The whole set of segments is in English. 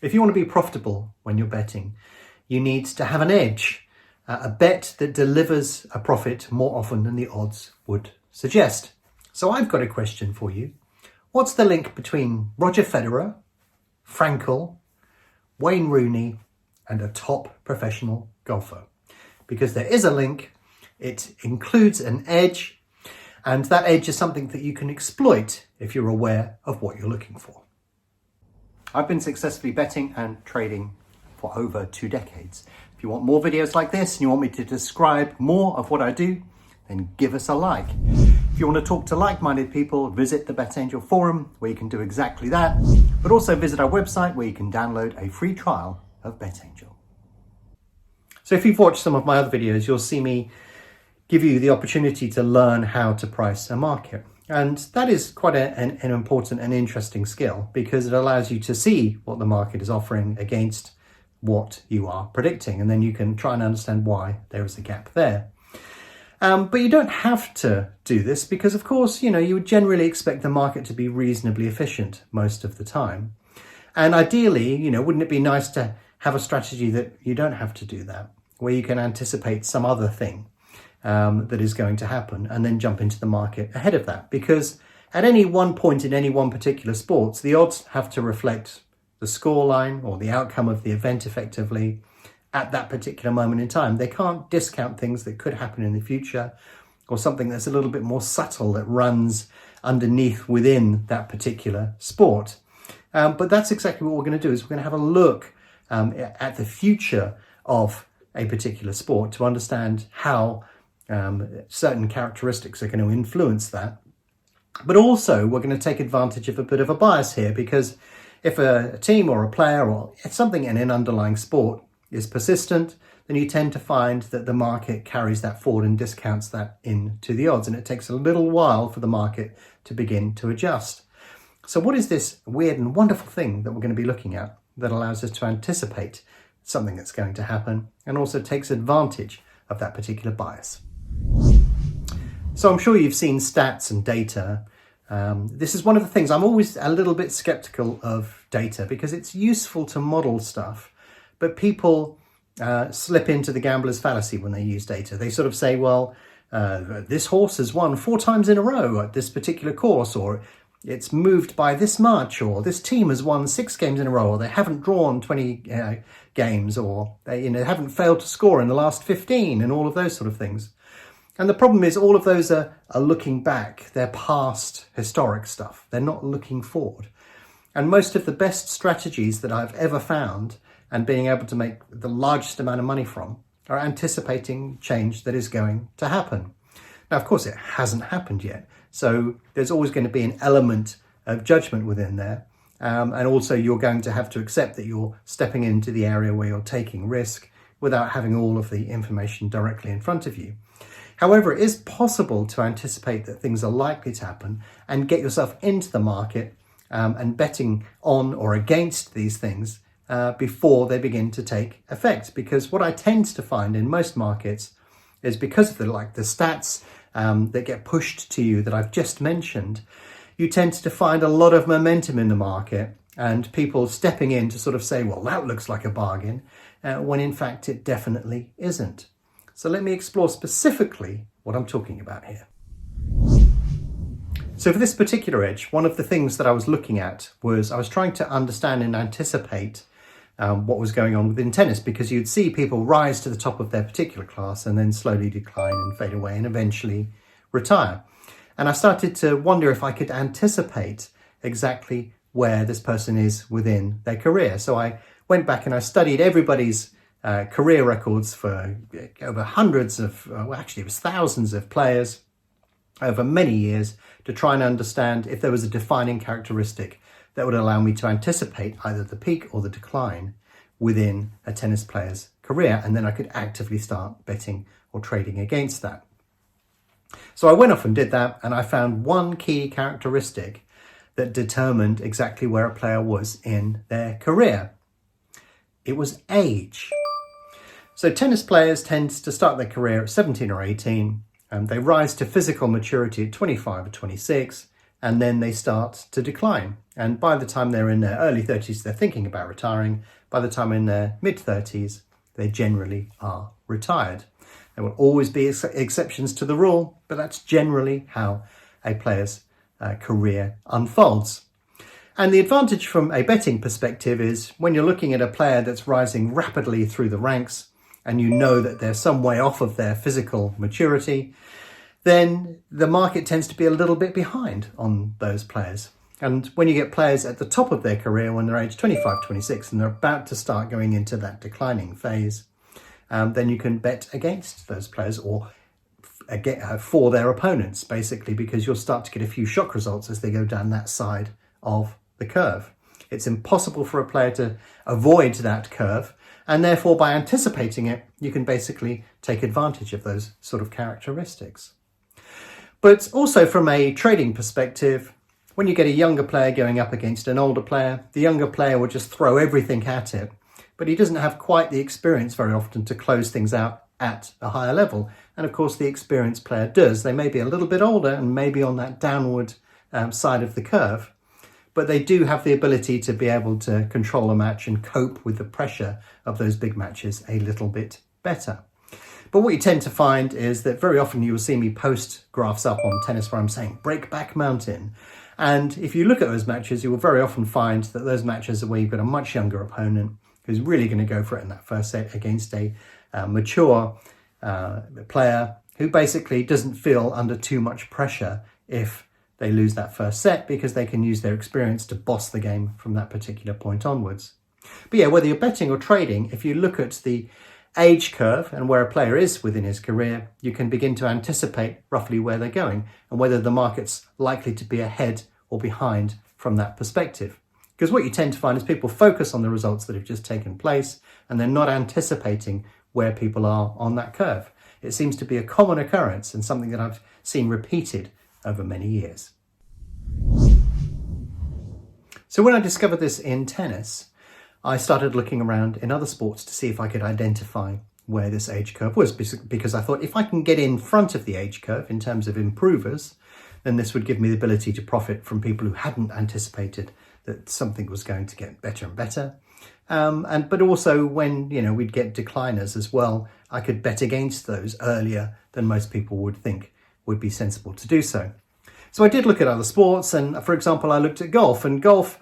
If you want to be profitable when you're betting, you need to have an edge, a bet that delivers a profit more often than the odds would suggest. So I've got a question for you. What's the link between Roger Federer, Frankel, Wayne Rooney, and a top professional golfer? Because there is a link, it includes an edge, and that edge is something that you can exploit if you're aware of what you're looking for. I've been successfully betting and trading for over 2 decades. If you want more videos like this and you want me to describe more of what I do, then give us a like. If you want to talk to like-minded people, visit the BetAngel forum where you can do exactly that, but also visit our website where you can download a free trial of BetAngel. So if you've watched some of my other videos, you'll see me give you the opportunity to learn how to price a market. And that is quite an important and interesting skill, because it allows you to see what the market is offering against what you are predicting. And then you can try and understand why there is a gap there. But you don't have to do this because, of course, you would generally expect the market to be reasonably efficient most of the time. And ideally, wouldn't it be nice to have a strategy that you don't have to do that, where you can anticipate some other thing that is going to happen and then jump into the market ahead of that? Because at any one point in any one particular sport, the odds have to reflect the scoreline or the outcome of the event effectively at that particular moment in time. They can't discount things that could happen in the future, or something that's a little bit more subtle that runs underneath within that particular sport. But that's exactly what we're going to do, is we're going to have a look at the future of a particular sport to understand how certain characteristics are going to influence that. But also we're going to take advantage of a bit of a bias here, because if a team or a player or something in an underlying sport is persistent, then you tend to find that the market carries that forward and discounts that into the odds, and it takes a little while for the market to begin to adjust. So what is this weird and wonderful thing that we're going to be looking at that allows us to anticipate something that's going to happen and also takes advantage of that particular bias? So I'm sure you've seen stats and data. This is one of the things I'm always a little bit skeptical of data, because it's useful to model stuff, but people slip into the gambler's fallacy when they use data. They sort of say, well, this horse has won 4 times in a row at this particular course, or it's moved by this much, or this team has won 6 games in a row, or they haven't drawn 20 games, or they haven't failed to score in the last 15, and all of those sort of things. And the problem is all of those are looking back. They're past historic stuff. They're not looking forward. And most of the best strategies that I've ever found and being able to make the largest amount of money from are anticipating change that is going to happen. Now, of course, it hasn't happened yet. So there's always going to be an element of judgment within there. And also you're going to have to accept that you're stepping into the area where you're taking risk without having all of the information directly in front of you. However, it is possible to anticipate that things are likely to happen and get yourself into the market and betting on or against these things before they begin to take effect. Because what I tend to find in most markets is, because of the stats that get pushed to you that I've just mentioned, you tend to find a lot of momentum in the market and people stepping in to sort of say, well, that looks like a bargain, when in fact it definitely isn't. So let me explore specifically what I'm talking about here. So for this particular edge, one of the things that I was looking at was I was trying to understand and anticipate what was going on within tennis, because you'd see people rise to the top of their particular class and then slowly decline and fade away and eventually retire. And I started to wonder if I could anticipate exactly where this person is within their career. So I went back and I studied everybody's career records for over hundreds of, actually it was thousands of players over many years, to try and understand if there was a defining characteristic that would allow me to anticipate either the peak or the decline within a tennis player's career. And then I could actively start betting or trading against that. So I went off and did that, and I found one key characteristic that determined exactly where a player was in their career. It was age. So tennis players tend to start their career at 17 or 18, and they rise to physical maturity at 25 or 26, and then they start to decline. And by the time they're in their early 30s, they're thinking about retiring. By the time in their mid-30s, they generally are retired. There will always be exceptions to the rule, but that's generally how a player's career unfolds. And the advantage from a betting perspective is when you're looking at a player that's rising rapidly through the ranks and you know that they're some way off of their physical maturity, then the market tends to be a little bit behind on those players. And when you get players at the top of their career when they're age 25, 26, and they're about to start going into that declining phase, then you can bet against those players or for their opponents, basically, because you'll start to get a few shock results as they go down that side of the curve. It's impossible for a player to avoid that curve, and therefore by anticipating it, you can basically take advantage of those sort of characteristics. But also from a trading perspective, when you get a younger player going up against an older player, the younger player will just throw everything at it, but he doesn't have quite the experience very often to close things out at a higher level. And of course, the experienced player does. They may be a little bit older and maybe on that downward side of the curve, but they do have the ability to be able to control a match and cope with the pressure of those big matches a little bit better. But what you tend to find is that very often you will see me post graphs up on tennis where I'm saying break back mountain. And if you look at those matches, you will very often find that those matches are where you've got a much younger opponent who's really going to go for it in that first set against a mature player who basically doesn't feel under too much pressure if they lose that first set, because they can use their experience to boss the game from that particular point onwards. But yeah, whether you're betting or trading, if you look at the age curve and where a player is within his career, you can begin to anticipate roughly where they're going and whether the market's likely to be ahead or behind from that perspective. Because what you tend to find is people focus on the results that have just taken place and they're not anticipating where people are on that curve. It seems to be a common occurrence and something that I've seen repeated over many years. So when I discovered this in tennis, I started looking around in other sports to see if I could identify where this age curve was, because I thought if I can get in front of the age curve in terms of improvers, then this would give me the ability to profit from people who hadn't anticipated that something was going to get better and better. But also when, we'd get decliners as well, I could bet against those earlier than most people would think would be sensible to do so. So I did look at other sports, and for example, I looked at golf, and golf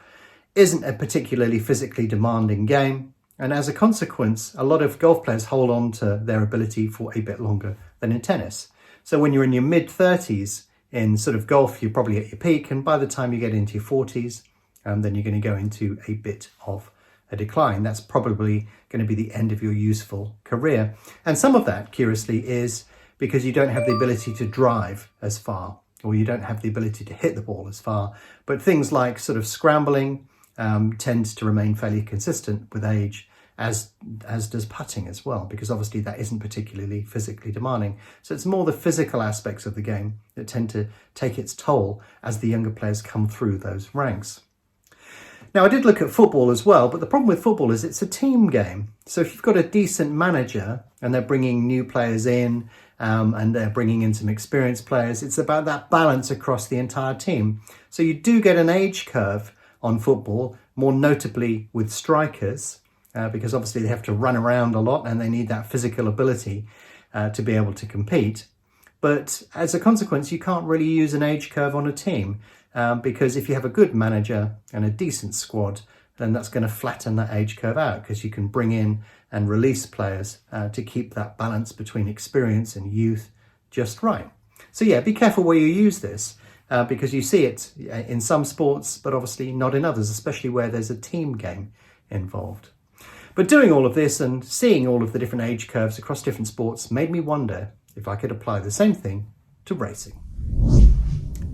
isn't a particularly physically demanding game. And as a consequence, a lot of golf players hold on to their ability for a bit longer than in tennis. So when you're in your mid-30s in sort of golf, you're probably at your peak. And by the time you get into your 40s, then you're going to go into a bit of a decline. That's probably going to be the end of your useful career. And some of that, curiously, is because you don't have the ability to drive as far, or you don't have the ability to hit the ball as far. But things like sort of scrambling tends to remain fairly consistent with age, as does putting as well, because obviously that isn't particularly physically demanding. So it's more the physical aspects of the game that tend to take its toll as the younger players come through those ranks. Now, I did look at football as well, but the problem with football is it's a team game. So if you've got a decent manager and they're bringing new players in and they're bringing in some experienced players, it's about that balance across the entire team. So you do get an age curve on football, more notably with strikers, because obviously they have to run around a lot and they need that physical ability to be able to compete. But as a consequence, you can't really use an age curve on a team because if you have a good manager and a decent squad, then that's going to flatten that age curve out, because you can bring in and release players to keep that balance between experience and youth just right. So yeah, be careful where you use this. Because you see it in some sports, but obviously not in others, especially where there's a team game involved. But doing all of this and seeing all of the different age curves across different sports made me wonder if I could apply the same thing to racing.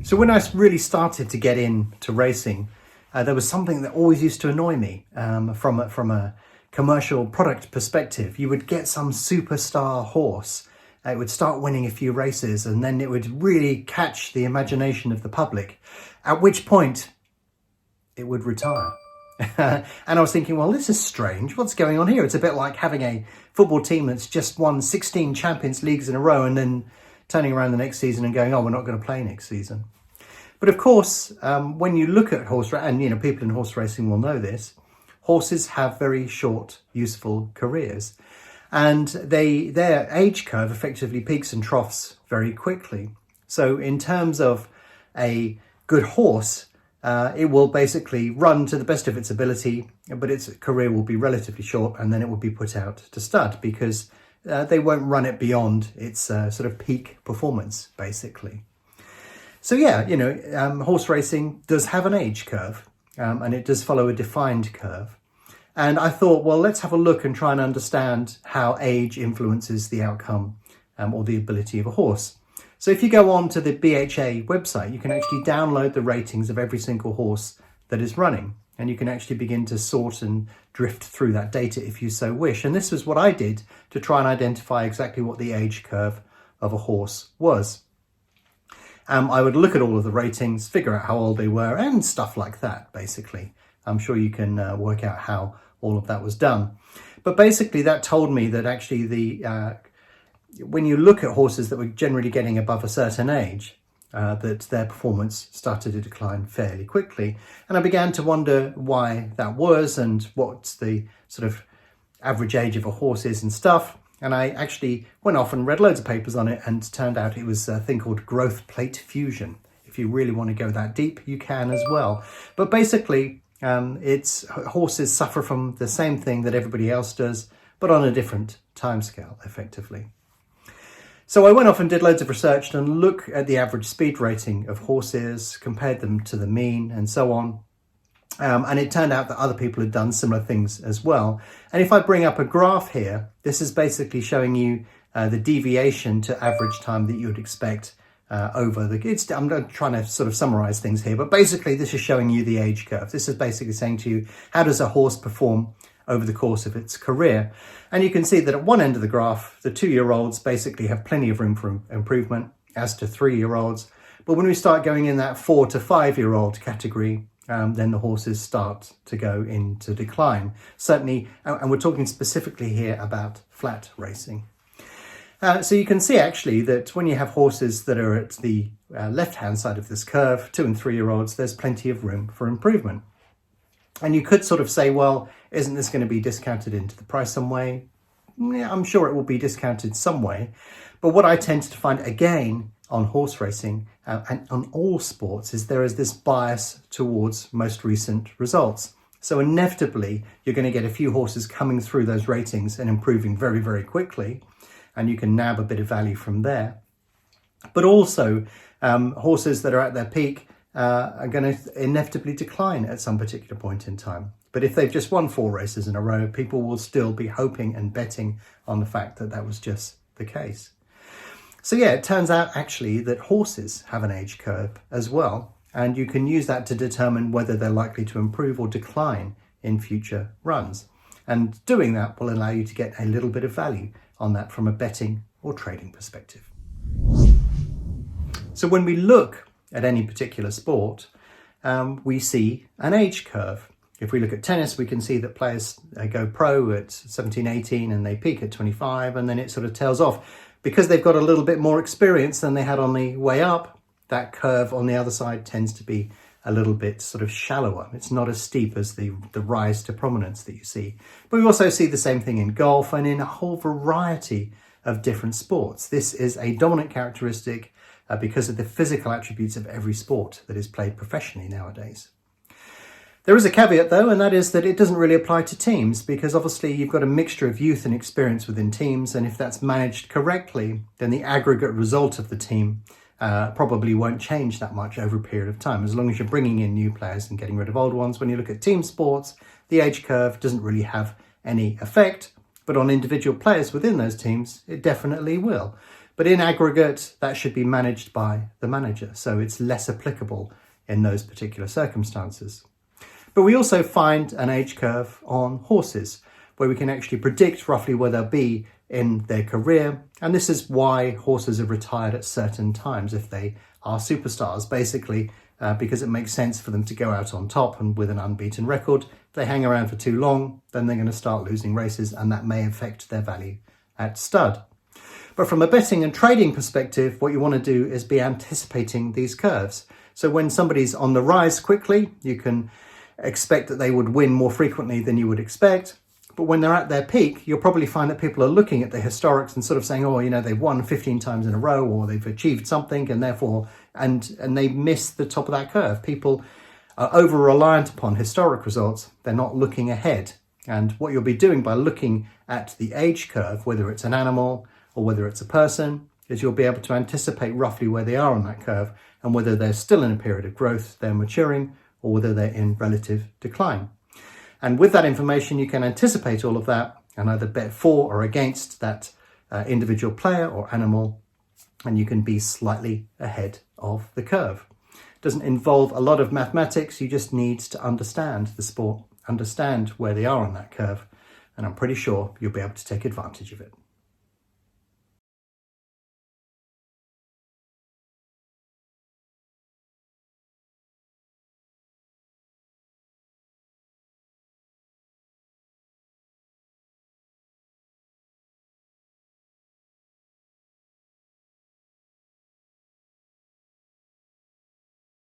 So when I really started to get into racing, there was something that always used to annoy me from a commercial product perspective. You would get some superstar horse. It would start winning a few races and then it would really catch the imagination of the public, at which point it would retire. And I was thinking, well, this is strange. What's going on here? It's a bit like having a football team that's just won 16 Champions Leagues in a row and then turning around the next season and going, oh, we're not going to play next season. But of course, when you look at horse racing, and people in horse racing will know this, horses have very short, useful careers. And their age curve effectively peaks and troughs very quickly. So in terms of a good horse, it will basically run to the best of its ability, but its career will be relatively short, and then it will be put out to stud because they won't run it beyond its sort of peak performance, basically. So yeah, horse racing does have an age curve, and it does follow a defined curve. And I thought, well, let's have a look and try and understand how age influences the outcome or the ability of a horse. So if you go on to the BHA website, you can actually download the ratings of every single horse that is running. And you can actually begin to sort and drift through that data if you so wish. And this was what I did to try and identify exactly what the age curve of a horse was. I would look at all of the ratings, figure out how old they were and stuff like that, basically. I'm sure you can work out how all of that was done. But basically that told me that actually when you look at horses that were generally getting above a certain age, that their performance started to decline fairly quickly. And I began to wonder why that was and what the sort of average age of a horse is and stuff. And I actually went off and read loads of papers on it, and turned out it was a thing called growth plate fusion. If you really want to go that deep, you can as well. But basically, horses suffer from the same thing that everybody else does, but on a different timescale, effectively. So I went off and did loads of research and look at the average speed rating of horses, compared them to the mean and so on. And it turned out that other people had done similar things as well. And if I bring up a graph here, this is basically showing you the deviation to average time that you would expect over the... I'm trying to sort of summarize things here, but basically this is showing you the age curve. This is basically saying to you, how does a horse perform over the course of its career? And you can see that at one end of the graph, the 2-year-olds basically have plenty of room for improvement, as to 3-year-olds. But when we start going in that 4 to 5-year-old category, then the horses start to go into decline. Certainly, and we're talking specifically here about flat racing. So you can see actually that when you have horses that are at the left-hand side of this curve, 2 and 3-year-olds, there's plenty of room for improvement. And you could sort of say, well, isn't this going to be discounted into the price some way? Yeah, I'm sure it will be discounted some way. But what I tend to find again on horse racing and on all sports is there is this bias towards most recent results. So inevitably, you're going to get a few horses coming through those ratings and improving very, very quickly. And you can nab a bit of value from there. But also horses that are at their peak are going to inevitably decline at some particular point in time. But if they've just won 4 races in a row, people will still be hoping and betting on the fact that that was just the case. So yeah, it turns out actually that horses have an age curve as well. And you can use that to determine whether they're likely to improve or decline in future runs. And doing that will allow you to get a little bit of value on that from a betting or trading perspective. So when we look at any particular sport, we see an age curve. If we look at tennis, we can see that players go pro at 17, 18 and they peak at 25, and then it sort of tails off. Because they've got a little bit more experience than they had on the way up, that curve on the other side tends to be a little bit sort of shallower. It's not as steep as the rise to prominence that you see. But we also see the same thing in golf and in a whole variety of different sports. This is a dominant characteristic because of the physical attributes of every sport that is played professionally nowadays. There is a caveat though, and that is that it doesn't really apply to teams, because obviously you've got a mixture of youth and experience within teams, and if that's managed correctly, then the aggregate result of the team probably won't change that much over a period of time, as long as you're bringing in new players and getting rid of old ones. When you look at team sports, the age curve doesn't really have any effect, but on individual players within those teams, it definitely will. But in aggregate, that should be managed by the manager, so it's less applicable in those particular circumstances. But we also find an age curve on horses, where we can actually predict roughly where they'll be in their career. And this is why horses are retired at certain times if they are superstars, basically, because it makes sense for them to go out on top and with an unbeaten record. If they hang around for too long, then they're going to start losing races, and that may affect their value at stud. But from a betting and trading perspective, what you want to do is be anticipating these curves. So when somebody's on the rise quickly, you can expect that they would win more frequently than you would expect. But when they're at their peak, you'll probably find that people are looking at the historics and sort of saying, oh, they've won 15 times in a row, or they've achieved something, and therefore, and they miss the top of that curve. People are over-reliant upon historic results. They're not looking ahead. And what you'll be doing by looking at the age curve, whether it's an animal or whether it's a person, is you'll be able to anticipate roughly where they are on that curve and whether they're still in a period of growth, they're maturing, or whether they're in relative decline. And with that information, you can anticipate all of that and either bet for or against that individual player or animal, and you can be slightly ahead of the curve. It doesn't involve a lot of mathematics. You just need to understand the sport, understand where they are on that curve, and I'm pretty sure you'll be able to take advantage of it.